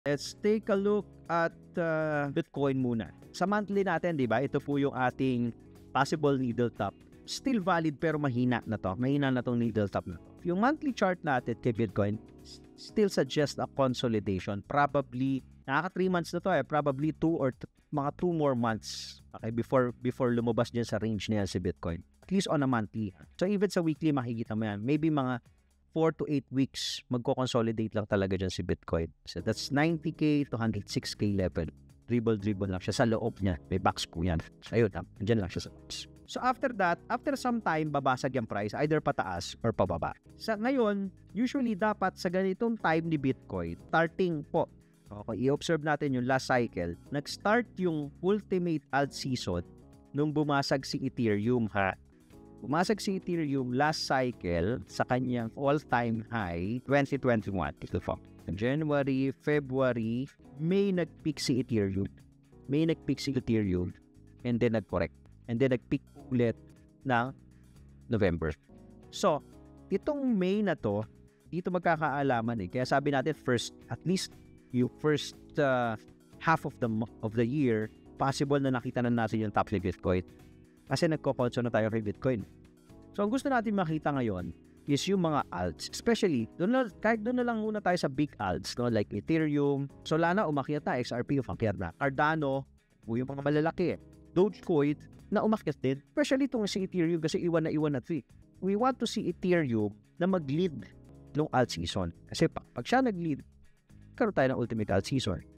Let's take a look at Bitcoin muna. Sa monthly natin, di ba? Ito po yung ating possible needle top. Still valid pero mahina na to. Mahina na tong needle top na to. Yung monthly chart natin kay Bitcoin still suggest a consolidation. Probably, nakaka 3 months na to Probably 2 or mga 2 more months before lumabas dyan sa range niya si Bitcoin. At least on a monthly. So even sa weekly makikita mo yan. Maybe mga 4 to 8 weeks, magko-consolidate lang talaga dyan si Bitcoin. So that's 90K to 106K level. Dribble lang siya sa loob niya. May box po yan. So ayun, dyan lang siya sa box. So after that, after some time, babasag yung price, either pataas or pababa. Sa ngayon, usually dapat sa ganitong time ni Bitcoin, starting po, okay, i-observe natin yung last cycle, nag-start yung ultimate alt season nung bumasag si Ethereum Bumasag si Ethereum last cycle sa kanyang all-time high 2021. Ito po. January, February, May nag-peak si Ethereum. And then nag-correct. And then nag-peak ulit ng November. So, itong May na to, dito magkakaalaman Kaya sabi natin at least yung first half of the year, possible na nakita na natin yung top ni Bitcoin. Kasi nagko-console na tayo kay Bitcoin. So, ang gusto natin makita ngayon is yung mga alts. Especially, kahit doon na lang muna tayo sa big alts, no? Like Ethereum, Solana, umakyat na. XRP, umakyat na. Cardano, yung mga malalaki. Dogecoin, na umakyat din. Especially itong si Ethereum kasi iwan na 3. We want to see Ethereum na mag-lead ng alt season. Kasi pag siya nag-lead, karoon tayo ng ultimate alt season.